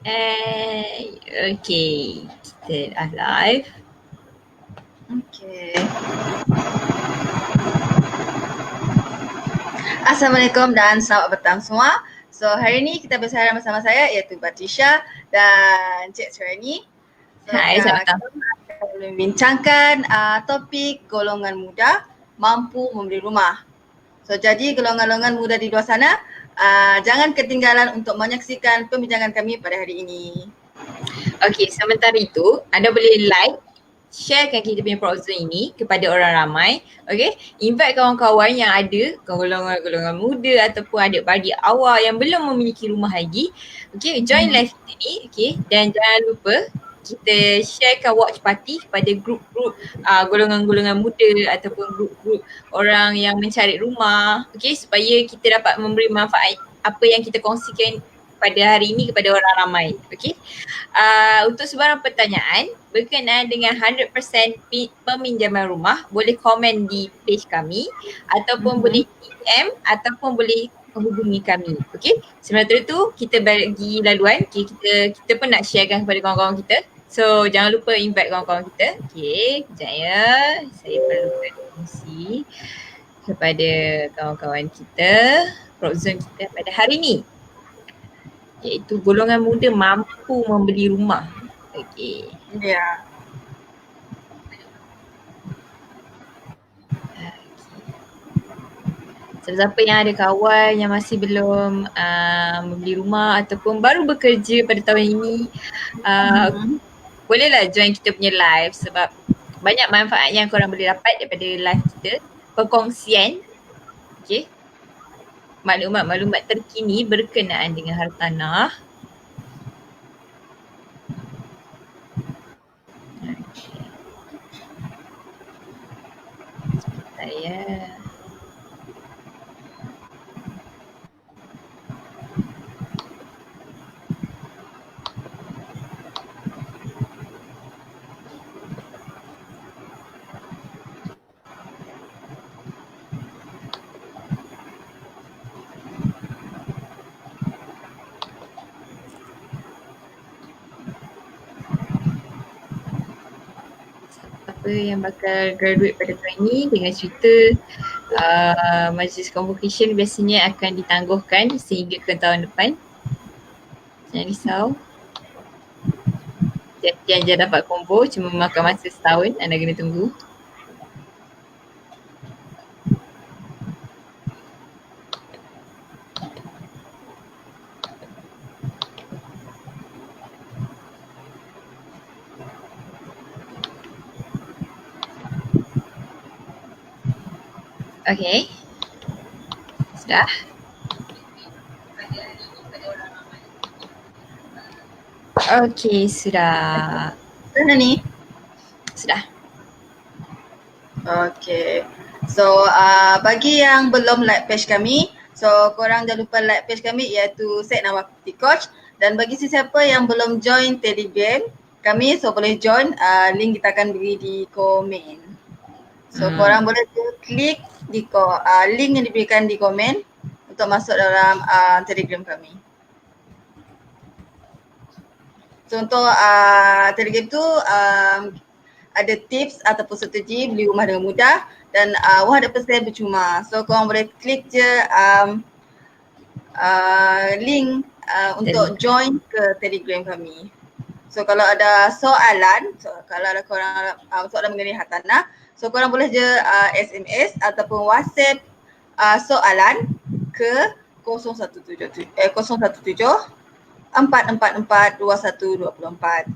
Okay, kita dah live. Okay. Assalamualaikum dan selamat petang semua. So hari ini kita bersama bersama saya iaitu Batisha dan Cik Sereni. So Hai, selamat petang. kita akan membincangkan topik golongan muda mampu membeli rumah. So jadi golongan-golongan muda di luar sana, jangan ketinggalan untuk menyaksikan pembincangan kami pada hari ini. Okay, sementara itu anda boleh like, sharekan kita punya proposal ini kepada orang ramai. Okay, invite kawan-kawan yang ada golongan-golongan muda ataupun adik-beradik awal yang belum memiliki rumah lagi. Okay, join live kita ni. Okay, dan jangan lupa kita sharekan watch party kepada grup-grup golongan-golongan muda ataupun grup-grup orang yang mencari rumah. Okay, supaya kita dapat memberi manfaat apa yang kita kongsikan pada hari ini kepada orang ramai. Okay. Untuk sebarang pertanyaan berkenaan dengan 100% peminjaman rumah, boleh komen di page kami ataupun boleh DM ataupun boleh hubungi kami. Okay. Sementara itu kita bagi laluan. Okay, kita pun nak sharekan kepada kawan-kawan kita. So jangan lupa invite kawan-kawan kita. Okay, kejap ya. Saya perlukan kongsi kepada kawan-kawan kita proposal kita pada hari ini, iaitu golongan muda mampu membeli rumah. Okey. Ya. Siapa yang ada kawan yang masih belum membeli rumah ataupun baru bekerja pada tahun ini, bolehlah join kita punya live sebab banyak manfaat yang korang boleh dapat daripada live kita. Perkongsian, okay, maklumat-maklumat terkini berkenaan dengan hartanah. Okay. Saya apa yang bakal graduate pada tahun ini dengan cerita majlis convocation biasanya akan ditangguhkan sehingga ke tahun depan. Jangan risau. Jangan dapat combo, cuma makan masa setahun, anda kena tunggu. Okay. Sudah? Okay, sudah. Mana ni? Sudah. Okay. So bagi yang belum like page kami, so korang jangan lupa like page kami iaitu Set Nama Property Coach. Dan bagi sesiapa yang belum join Telegram kami, so boleh join, link kita akan beri di komen. So korang boleh klik di link yang diberikan di komen untuk masuk dalam Telegram kami. So untuk Telegram tu ada tips ataupun strategi beli rumah dengan mudah dan 100% percuma. So korang boleh klik je link untuk join ke Telegram kami. So kalau ada soalan, kalau ada korang soalan mengenai hartanah, so korang boleh je SMS ataupun WhatsApp soalan ke 017 444 2124.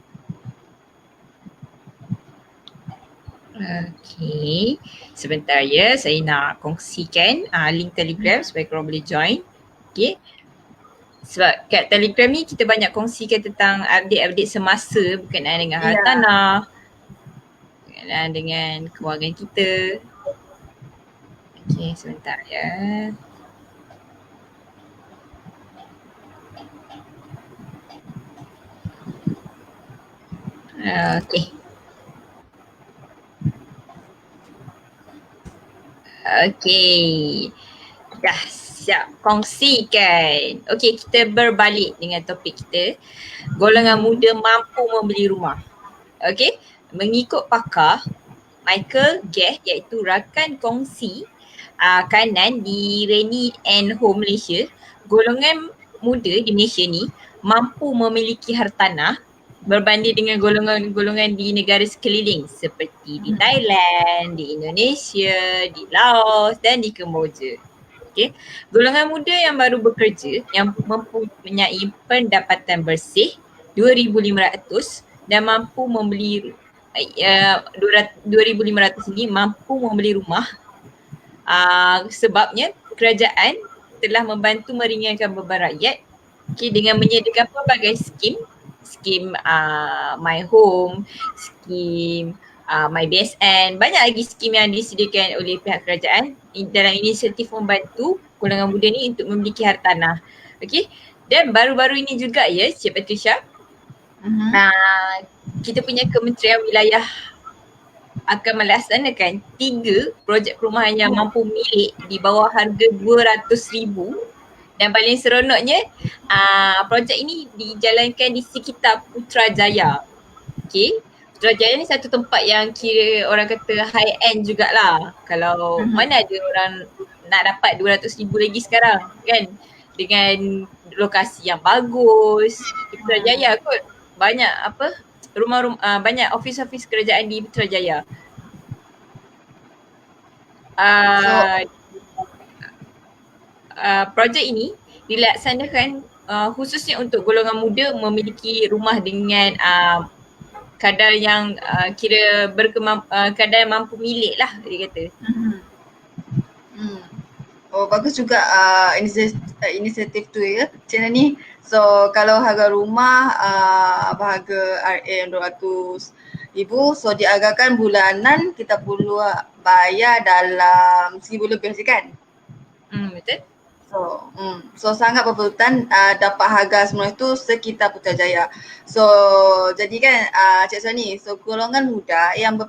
Okay, sebentar ya, saya nak kongsikan link Telegram supaya korang boleh join. Okay, sebab kat Telegram ni kita banyak kongsikan tentang update-update semasa berkenaan dengan hartanah, berkenaan dengan kewangan kita. Okay, sebentar ya. Okay. Okay. Dah Siap, kongsikan. Okey, kita berbalik dengan topik kita. Golongan muda mampu membeli rumah. Okey, mengikut pakar Michael Geh iaitu rakan kongsi kanan di Reni and Home Malaysia, golongan muda di Malaysia ni mampu memiliki hartanah berbanding dengan golongan-golongan di negara sekeliling seperti di Thailand, di Indonesia, di Laos dan di Kemboja. Okay. Golongan muda yang baru bekerja yang mempunyai pendapatan bersih 2,500 dan mampu membeli 2,500 ini mampu membeli rumah sebabnya kerajaan telah membantu meringankan beban rakyat dengan menyediakan pelbagai skim My Home, skim My BSN, banyak lagi skim yang disediakan oleh pihak kerajaan dalam inisiatif membantu golongan muda ni untuk memiliki hartanah. Okey, dan baru-baru ini juga ya Cik Patricia, kita punya Kementerian Wilayah akan melaksanakan 3 projek perumahan yang mampu milik di bawah harga RM200,000 dan paling seronoknya projek ini dijalankan di sekitar Putrajaya. Okey, Putrajaya ni satu tempat yang kira orang kata high end jugalah. Kalau mana ada orang nak dapat RM200,000 lagi sekarang kan, dengan lokasi yang bagus. Di Putrajaya kot banyak rumah-rumah, banyak ofis-ofis kerajaan di Putrajaya. Projek ini dilaksanakan khususnya untuk golongan muda memiliki rumah dengan kadar yang kira kadar yang mampu milik lah dia kata. Oh bagus juga inisiatif tu ya Cik Nani. So kalau harga rumah harga RM200,000, so dianggarkan bulanan kita perlu bayar dalam RM1,000 lebih kan? Betul. So sangat berpelutan dapat harga semua itu sekitar Putrajaya. So jadi kan Cik Suhani, so golongan muda yang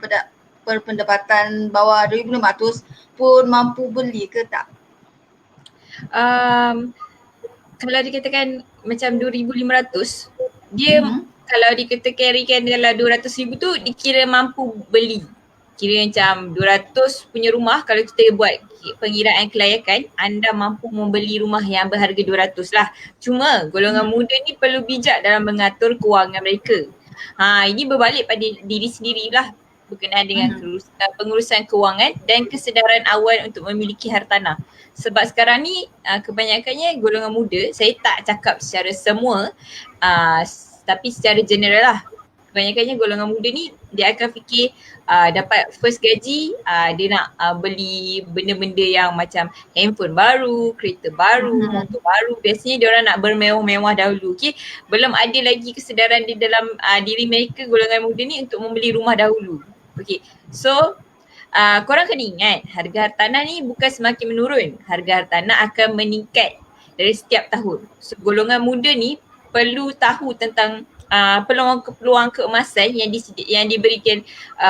berpendapatan bawah 2,500 pun mampu beli ke tak? Kalau dikatakan macam 2,500, dia kalau dikata carrykan dalam 200,000 tu dikira mampu beli. Kira macam 200 punya rumah, kalau kita buat pengiraan kelayakan, anda mampu membeli rumah yang berharga 200 lah. Cuma golongan muda ni perlu bijak dalam mengatur kewangan mereka. Ini berbalik pada diri sendirilah berkenaan dengan pengurusan kewangan dan kesedaran awal untuk memiliki hartanah. Sebab sekarang ni kebanyakannya golongan muda, saya tak cakap secara semua tapi secara general lah. Kebanyakannya golongan muda ni dia akan fikir dapat first gaji dia nak beli benda-benda yang macam handphone baru, kereta baru, motor baru. Biasanya dia orang nak bermewah-mewah dahulu. Okay? Belum ada lagi kesedaran di dalam diri mereka golongan muda ni untuk membeli rumah dahulu. Okay, so korang kena ingat harga hartanah ni bukan semakin menurun. Harga hartanah akan meningkat dari setiap tahun. So golongan muda ni perlu tahu tentang peluang-peluang keemasan yang diberikan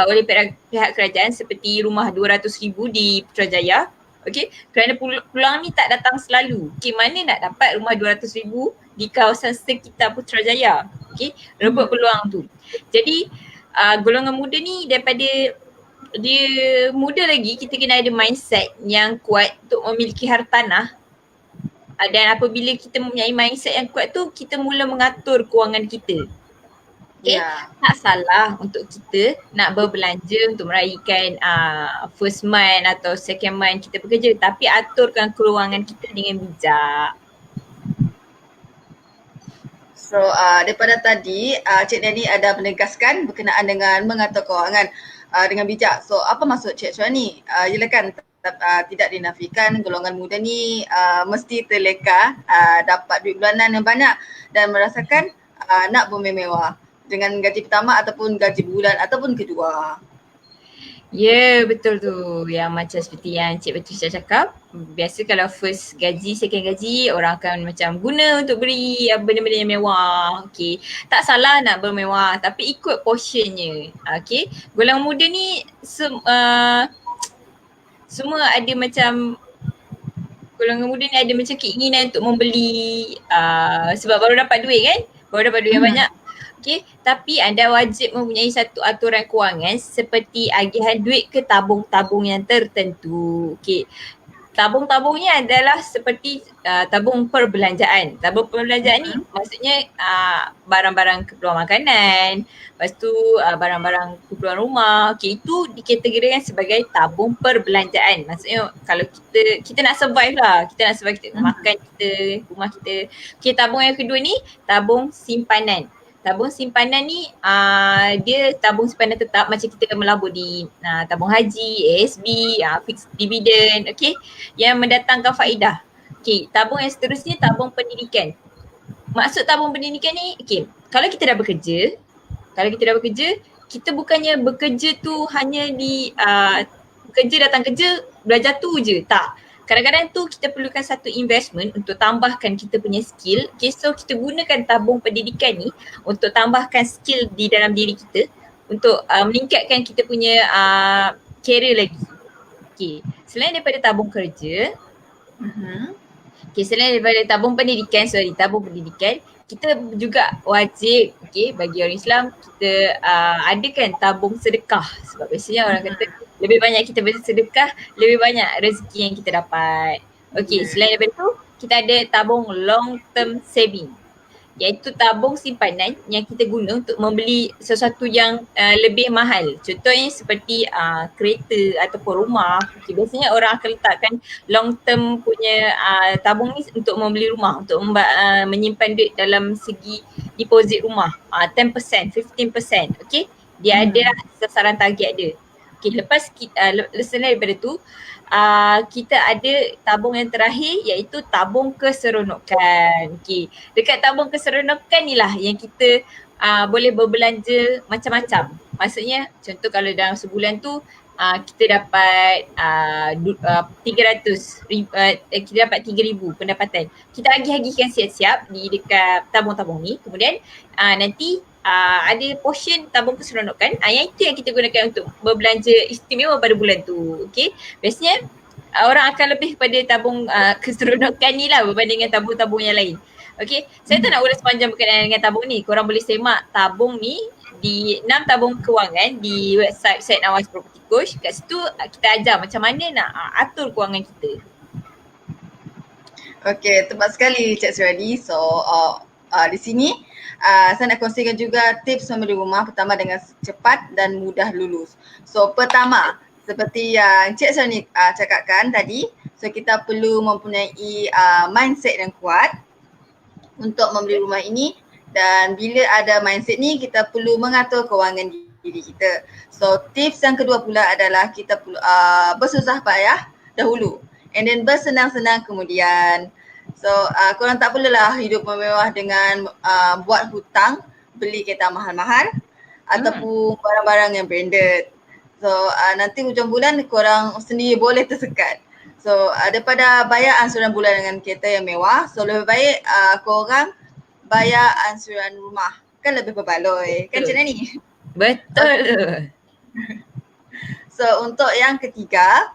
oleh pihak kerajaan seperti rumah 200,000 di Putrajaya. Okay, kerana peluang ni tak datang selalu. Okay, mana nak dapat rumah 200,000 di kawasan sekitar Putrajaya? Okay, rebut peluang tu. Jadi golongan muda ni daripada dia muda lagi, kita kena ada mindset yang kuat untuk memiliki hartanah. Dan apabila kita mempunyai mindset yang kuat tu, kita mula mengatur kewangan kita. Okay? Tak salah untuk kita nak berbelanja untuk meraihkan first month atau second month kita bekerja, tapi aturkan kewangan kita dengan bijak. So daripada tadi Cik Nani ada menegaskan berkenaan dengan mengatur kewangan dengan bijak. So apa maksud Cik Suhani? Silakan. Tidak dinafikan golongan muda ni mesti terleka dapat duit bulanan yang banyak dan merasakan nak bermewah dengan gaji pertama ataupun gaji bulan ataupun kedua. Ya, betul tu. Yang macam seperti yang Cik Patricia cakap, biasa kalau first gaji, second gaji, orang akan macam guna untuk beli benda-benda yang mewah. Okay, tak salah nak bermewah tapi ikut portionnya. Okay, golongan muda ni semua ada macam golongan muda ni ada macam keinginan untuk membeli sebab baru dapat duit kan, baru dapat duit yang banyak. Okay, tapi anda wajib mempunyai satu aturan kewangan seperti agihan duit ke tabung-tabung yang tertentu. Okay, tabung-tabungnya adalah seperti tabung perbelanjaan. Tabung perbelanjaan ni maksudnya barang-barang keperluan makanan, lepas tu barang-barang keperluan rumah. Okay, itu dikategorikan sebagai tabung perbelanjaan. Maksudnya kalau kita nak survive lah, kita nak survive, kita makan kita, rumah kita. Okay, tabung yang kedua ni tabung simpanan. Tabung simpanan ni dia tabung simpanan tetap macam kita melabur di tabung haji, ASB, fixed dividend, okay, yang mendatangkan faedah. Okay, tabung yang seterusnya tabung pendidikan. Maksud tabung pendidikan ni, okay, kalau kita dah bekerja, kita bukannya bekerja tu hanya di bekerja, datang kerja, belajar tu je, tak. Kadang-kadang tu kita perlukan satu investment untuk tambahkan kita punya skill. Okay, so kita gunakan tabung pendidikan ni untuk tambahkan skill di dalam diri kita untuk meningkatkan kita punya career lagi. Okay, selain daripada tabung kerja, okay, selain daripada tabung pendidikan, kita juga wajib, okay, bagi orang Islam, kita adakan tabung sedekah. Sebab biasanya orang kata lebih banyak kita bersedekah, lebih banyak rezeki yang kita dapat. Okay, selain daripada tu, kita ada tabung long term saving, iaitu tabung simpanan yang kita guna untuk membeli sesuatu yang lebih mahal. Contohnya seperti kereta ataupun rumah. Okay, biasanya orang akan letakkan long term punya tabung ni untuk membeli rumah, untuk menyimpan duit dalam segi deposit rumah, 10%, 15%. Okay, dia ada sasaran target dia. Okay, lepas selain daripada tu, kita ada tabung yang terakhir iaitu tabung keseronokan. Okay, dekat tabung keseronokan ni lah yang kita boleh berbelanja macam-macam. Maksudnya contoh kalau dalam sebulan tu kita dapat 3,000 pendapatan. Kita agih-agihkan siap-siap di dekat tabung-tabung ni. Kemudian nanti ada portion tabung keseronokan yang itu yang kita gunakan untuk berbelanja istimewa pada bulan tu. Okay, biasanya orang akan lebih kepada tabung keseronokan ni lah berbanding dengan tabung-tabung yang lain. Okay, saya tak nak ulas panjang berkenaan dengan tabung ni. Korang boleh semak tabung ni di 6 tabung kewangan di website Syed Nawaz Property Coach. Kat situ kita ajar macam mana nak atur kewangan kita. Okay, tepat sekali Cik Suradi. So di sini saya nak kongsikan juga tips membeli rumah pertama dengan cepat dan mudah lulus. So pertama, seperti yang Cik Suradi cakapkan tadi, so kita perlu mempunyai mindset yang kuat untuk membeli rumah ini, dan bila ada mindset ni kita perlu mengatur kewangan diri kita. So tips yang kedua pula adalah kita perlu bersusah payah dahulu and then bersenang-senang kemudian. So korang tak perlulah hidup mewah dengan buat hutang, beli kereta mahal-mahal ataupun barang-barang yang branded. So nanti hujung bulan korang sendiri boleh tersekat. So daripada bayar ansuran bulan dengan kereta yang mewah, so lebih baik korang bayar ansuran rumah. Kan lebih berbaloi. Kan Cik Nani? Betul. So untuk yang ketiga,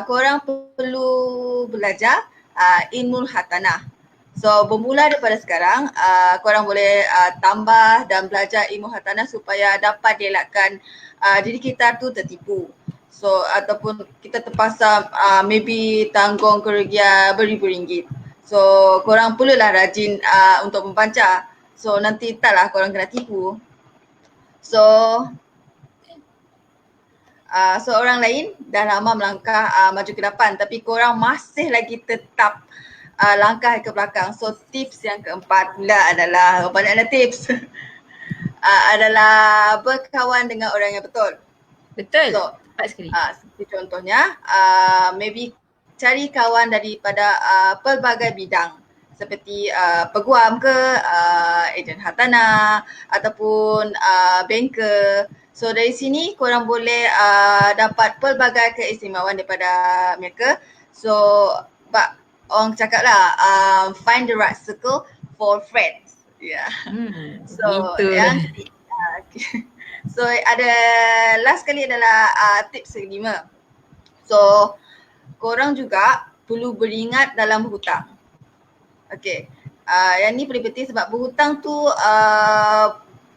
korang perlu belajar ilmu hartanah. So bermula daripada sekarang, korang boleh tambah dan belajar ilmu hartanah supaya dapat dielakkan diri kita tu tertipu. So ataupun kita terpaksa maybe tanggung kerugian beribu ringgit. So korang perlulah rajin untuk membaca. So nanti taklah korang kena tipu. So orang lain dah lama melangkah maju ke depan, tapi korang masih lagi tetap langkah ke belakang. So tips yang keempat pula adalah, banyak ada tips adalah berkawan dengan orang yang betul. Betul. So tepat sekali. Seperti contohnya maybe cari kawan daripada pelbagai bidang seperti peguam ke, ejen hartanah ataupun banker. So dari sini korang boleh dapat pelbagai keistimewaan daripada mereka. So orang cakap lah, find the right circle for friends. Yeah. So yang so ada last kali adalah tips kelima. So korang juga perlu beringat dalam berhutang. Okey. Yang ni paling penting sebab berhutang tu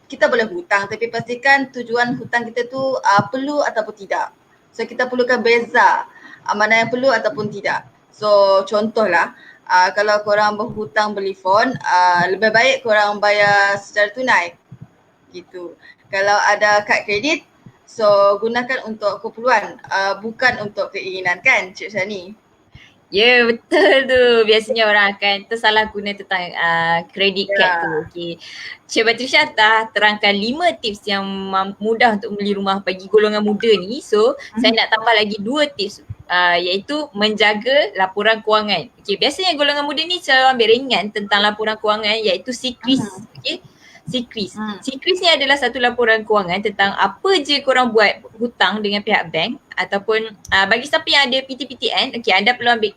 kita boleh hutang tapi pastikan tujuan hutang kita tu perlu ataupun tidak. So kita perlukan beza mana yang perlu ataupun tidak. So contohlah kalau korang berhutang beli phone, lebih baik korang bayar secara tunai gitu. Kalau ada kad kredit, so gunakan untuk keperluan, bukan untuk keinginan kan Cik Shani? Ya, betul tu. Biasanya orang akan tersalah guna tentang credit card tu. Okay. Cik Batrisha dah terangkan 5 tips yang mudah untuk beli rumah bagi golongan muda ni. So, saya nak tambah lagi 2 tips iaitu menjaga laporan kewangan. Okay, biasanya golongan muda ni selalu ambil ringan tentang laporan kewangan iaitu SIKRIS. Okay. SIKRIS. SIKRIS ni adalah satu laporan kewangan tentang apa je korang buat hutang dengan pihak bank ataupun bagi siapa yang ada PTPTN, okay, anda perlu ambil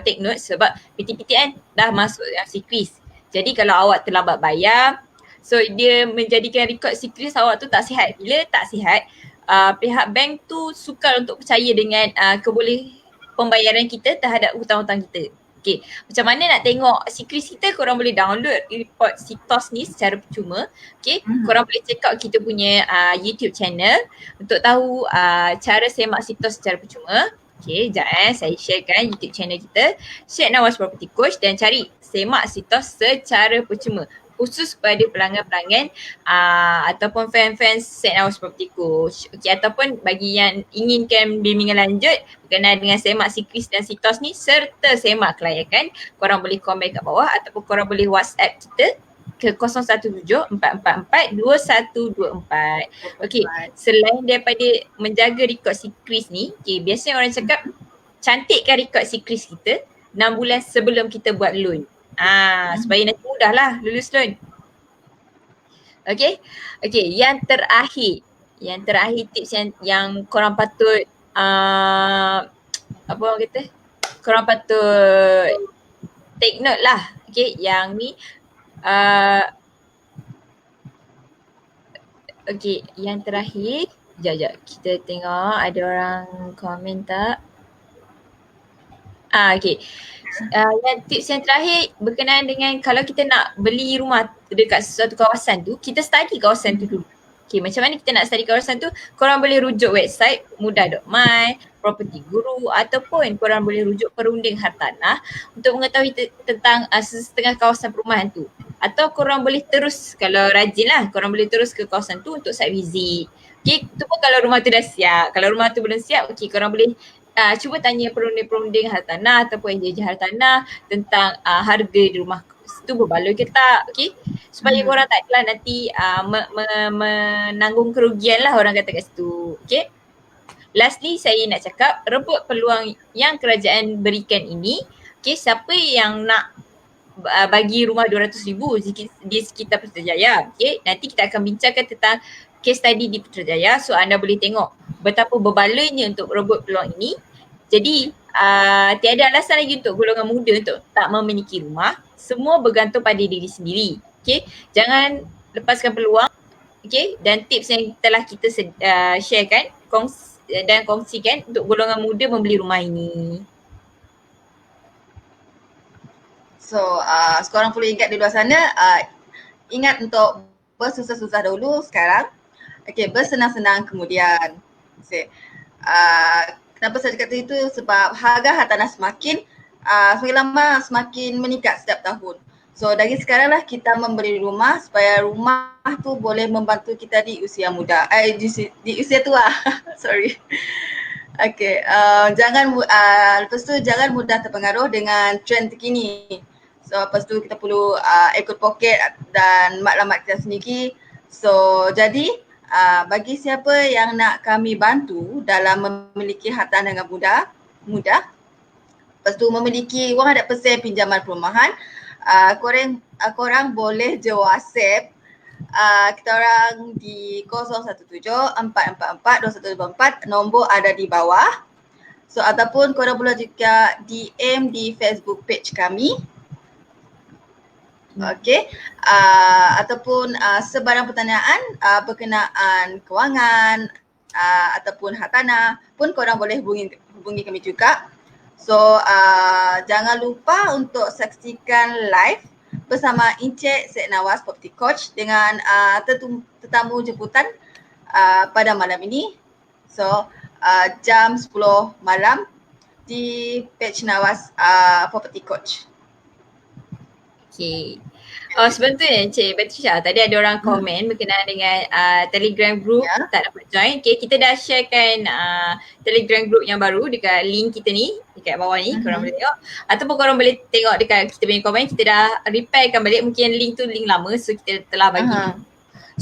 take note sebab PTPTN dah masuk yang SIKRIS. Jadi kalau awak terlambat bayar, so dia menjadikan rekod SIKRIS awak tu tak sihat. Bila tak sihat, pihak bank tu sukar untuk percaya dengan pembayaran kita terhadap hutang-hutang kita. Okay, macam mana nak tengok SIKRIS kita, korang boleh download report SITOS ni secara percuma. Okay, korang boleh check out kita punya YouTube channel untuk tahu cara semak SITOS secara percuma. Okay, sekejap saya sharekan YouTube channel kita, Syed Nawaz Property Coach, dan cari semak SITOS secara percuma khusus pada pelanggan-pelanggan ataupun fan-fans Syed Nawaz Property Coach. Okay, ataupun bagi yang inginkan bimbingan lanjut berkenaan dengan semak SIKRIS dan SITOS ni serta semak kelayakan, korang boleh komen kat bawah ataupun korang boleh WhatsApp kita ke 017-444-2124. Okey, selain daripada menjaga rekod SIKRIS ni, okay, biasanya orang cakap cantikkan rekod SIKRIS kita 6 bulan sebelum kita buat loan. Supaya nanti mudahlah lulus loan. Okey. Okey, yang terakhir tips yang korang patut apa orang kata? Korang patut take note lah. Okey, yang ni okey, yang terakhir, sekejap kita tengok ada orang komen tak? Okey. Yang tips yang terakhir berkenaan dengan kalau kita nak beli rumah dekat suatu kawasan tu, kita study kawasan tu dulu. Okay, macam mana kita nak study kawasan tu? Korang boleh rujuk website mudah.my, Property Guru ataupun korang boleh rujuk perunding hartanah untuk mengetahui tentang setengah kawasan perumahan tu. Atau korang boleh terus, kalau rajin lah, korang boleh terus ke kawasan tu untuk site visit. Okay, tu pun kalau rumah tu dah siap. Kalau rumah tu belum siap, okay, korang boleh cuba tanya perunding hartanah ataupun ejen hartanah tentang harga di rumah tu berbaloi ke tak, okey, supaya korang tak adalah nanti menanggung kerugian lah orang kata kat situ. Okay, lastly saya nak cakap rebut peluang yang kerajaan berikan ini. Okay, siapa yang nak bagi rumah 200,000 di sekitar Putrajaya, okay, nanti kita akan bincangkan tentang case study di Putrajaya, so anda boleh tengok betapa berbaloinya untuk rebut peluang ini. Jadi tiada alasan lagi untuk golongan muda untuk tak memiliki rumah. Semua bergantung pada diri sendiri. Okay, jangan lepaskan peluang. Okay, dan tips yang telah kita sharekan dan kongsikan untuk golongan muda membeli rumah ini. So sekorang perlu ingat di luar sana, ingat untuk bersusah-susah dahulu sekarang. Okay, bersenang-senang kemudian. Kenapa saya cakap itu? Sebab harga hartanah semakin lama semakin meningkat setiap tahun. So dari sekarang lah kita membeli rumah supaya rumah tu boleh membantu kita di usia muda, di usia tua. Sorry. Okay, lepas tu jangan mudah terpengaruh dengan trend terkini. So lepas tu kita perlu ikut poket dan maklumat kita sendiri. So jadi bagi siapa yang nak kami bantu dalam memiliki hartanah dengan mudah, lepas tu memiliki 100% pinjaman perumahan, korang boleh je WhatsApp kita orang di 017-444-2124, nombor ada di bawah. So ataupun korang boleh juga DM di Facebook page kami. Okay, ataupun sebarang pertanyaan berkenaan kewangan ataupun hartanah pun korang boleh hubungi kami juga. So jangan lupa untuk saksikan live bersama Encik Syed Nawaz Property Coach dengan tetamu jemputan pada malam ini. So jam 10 malam di page Nawaz Property Coach. Okay. Oh sebenarnya Encik Patricia, tadi ada orang komen berkenaan dengan Telegram group tak dapat join. Okay, kita dah sharekan Telegram group yang baru dekat link kita ni, dekat bawah ni, korang boleh tengok. Ataupun korang boleh tengok dekat kita punya komen, kita dah repairkan balik, mungkin link tu link lama so kita telah bagi.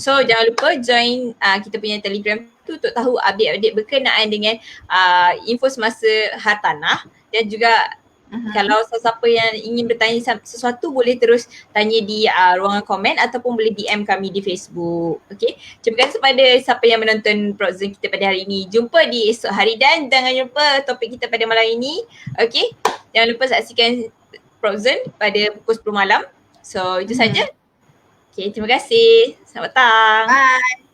So jangan lupa join kita punya Telegram tu untuk tahu update-update berkenaan dengan info semasa hartanah dan juga kalau sesiapa yang ingin bertanya sesuatu boleh terus tanya di ruangan komen ataupun boleh DM kami di Facebook. Okay. Terima kasih kepada siapa yang menonton Prodzone kita pada hari ini. Jumpa di esok hari dan jangan lupa topik kita pada malam ini. Okay. Jangan lupa saksikan Prodzone pada pukul 10 malam. So itu saja. Okay, terima kasih. Selamat petang. Bye.